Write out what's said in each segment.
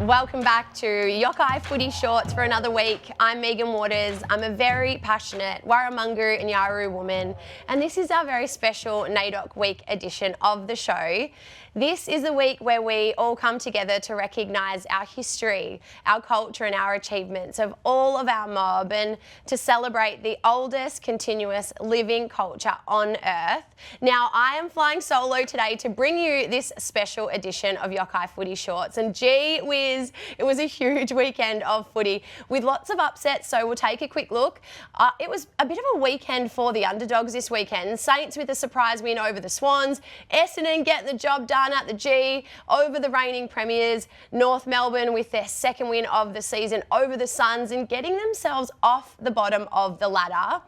Welcome back to Yokayi Footy Shorts for another week. I'm Megan Waters. I'm a very passionate Warramungu and Yaru woman, and this is our very special NAIDOC week edition of the show. This is the week where we all come together to recognise our history, our culture and our achievements of all of our mob, and to celebrate the oldest continuous living culture on earth. Now, I am flying solo today to bring you this special edition of Yokayi Footy Shorts, and gee whiz, it was a huge weekend of footy with lots of upsets, so we'll take a quick look. It was a bit of a weekend for the underdogs this weekend. Saints with a surprise win over the Swans, Essendon getting the job done at the G over the reigning premiers, North Melbourne with their second win of the season over the Suns and getting themselves off the bottom of the ladder.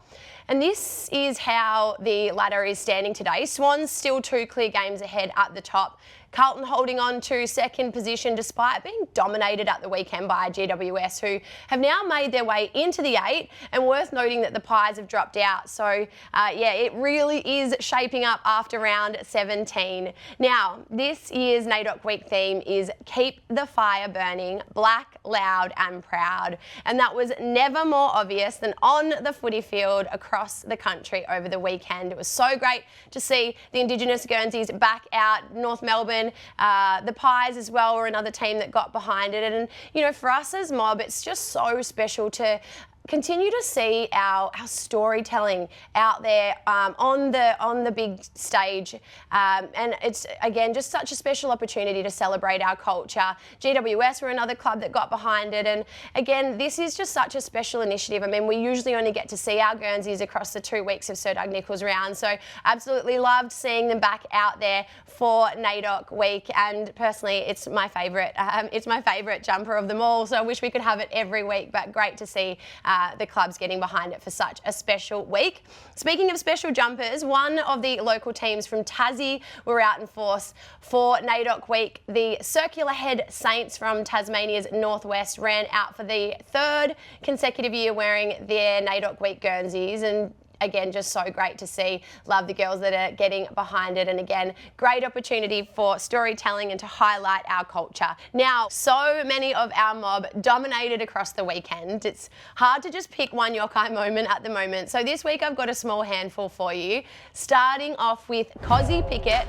And this is how the ladder is standing today. Swans still 2 clear games ahead at the top. Carlton holding on to second position despite being dominated at the weekend by GWS, who have now made their way into the 8, and worth noting that the Pies have dropped out. So, yeah, it really is shaping up after round 17. Now, this year's NAIDOC week theme is Keep the Fire Burning, Black, Loud and Proud. And that was never more obvious than on the footy field across the country over the weekend. It was so great to see the Indigenous Guernseys back out. North Melbourne, the Pies as well were another team that got behind it. And, you know, for us as mob, it's just so special to continue to see our storytelling out there on the big stage, and it's again just such a special opportunity to celebrate our culture. GWS were another club that got behind it, and again this is just such a special initiative. I mean, we usually only get to see our Guernseys across the 2 weeks of Sir Doug Nicholls round, so absolutely loved seeing them back out there for NAIDOC week, and personally it's my favourite. It's my favourite jumper of them all, so I wish we could have it every week, but great to see the clubs getting behind it for such a special week. Speaking of special jumpers, one of the local teams from Tassie were out in force for NAIDOC week. The Circular Head Saints from Tasmania's northwest ran out for the 3rd consecutive year wearing their NAIDOC week Guernseys, and again, just so great to see. Love the girls that are getting behind it. And again, great opportunity for storytelling and to highlight our culture. Now, so many of our mob dominated across the weekend. It's hard to just pick one Yokayi moment at the moment. So this week I've got a small handful for you. Starting off with Cozzy Pickett,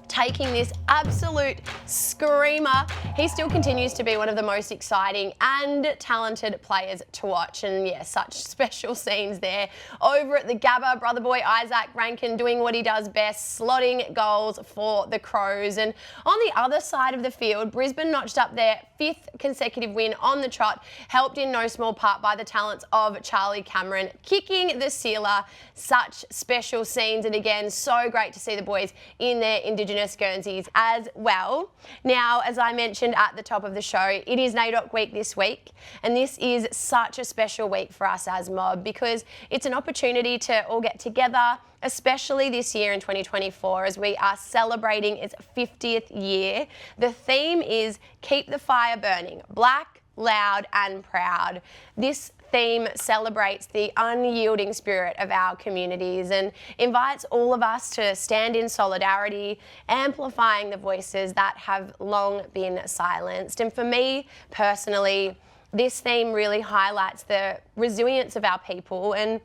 taking this absolute screamer. He still continues to be one of the most exciting and talented players to watch, and yeah, such special scenes there. Over at the Gabba, brother boy Isaac Rankin doing what he does best, slotting goals for the Crows. And on the other side of the field, Brisbane notched up their 5th consecutive win on the trot, helped in no small part by the talents of Charlie Cameron kicking the sealer. Such special scenes, and again, so great to see the boys in their Indigenous Guernseys as well. Now, as I mentioned at the top of the show, it is NAIDOC week this week, and this is such a special week for us as mob because it's an opportunity to all get together, especially this year in 2024 as we are celebrating its 50th year. The theme is Keep the Fire Burning, Black, Loud and Proud. This theme celebrates the unyielding spirit of our communities and invites all of us to stand in solidarity, amplifying the voices that have long been silenced. And for me personally, this theme really highlights the resilience of our people, and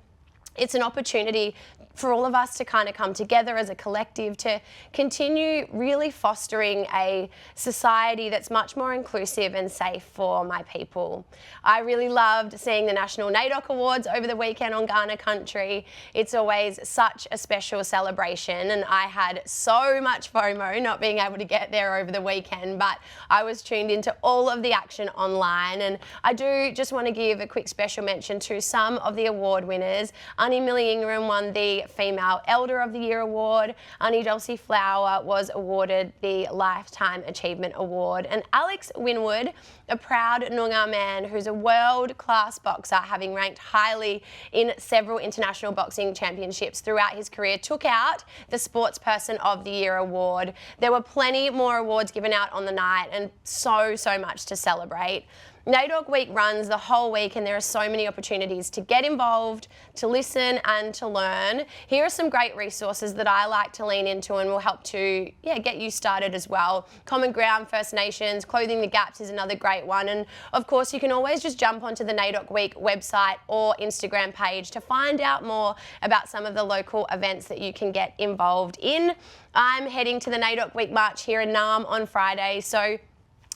it's an opportunity for all of us to kind of come together as a collective to continue really fostering a society that's much more inclusive and safe for my people. I really loved seeing the National NAIDOC Awards over the weekend on Ghana country. It's always such a special celebration, and I had so much FOMO not being able to get there over the weekend, but I was tuned into all of the action online. And I do just want to give a quick special mention to some of the award winners. Annie Millie Ingram won the Female Elder of the Year Award. Annie Dulcie Flower was awarded the Lifetime Achievement Award. And Alex Winwood, a proud Noongar man who's a world-class boxer, having ranked highly in several international boxing championships throughout his career, took out the Sportsperson of the Year Award. There were plenty more awards given out on the night and so much to celebrate. NAIDOC Week runs the whole week and there are so many opportunities to get involved, to listen and to learn. Here are some great resources that I like to lean into and will help to get you started as well. Common Ground, First Nations, Clothing the Gaps is another great one. And of course you can always just jump onto the NAIDOC Week website or Instagram page to find out more about some of the local events that you can get involved in. I'm heading to the NAIDOC Week March here in Naarm on Friday, so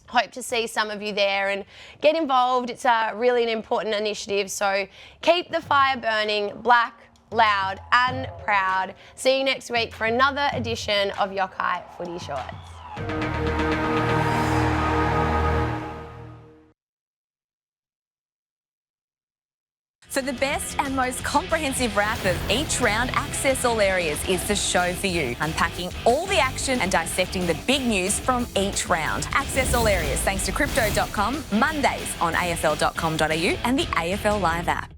hope to see some of you there and get involved. It's really an important initiative, so keep the fire burning, black, loud and proud. See you next week for another edition of Yokayi Footy Shorts. For the best and most comprehensive wrap of each round, Access All Areas is the show for you, unpacking all the action and dissecting the big news from each round. Access All Areas thanks to Crypto.com, Mondays on AFL.com.au and the AFL Live app.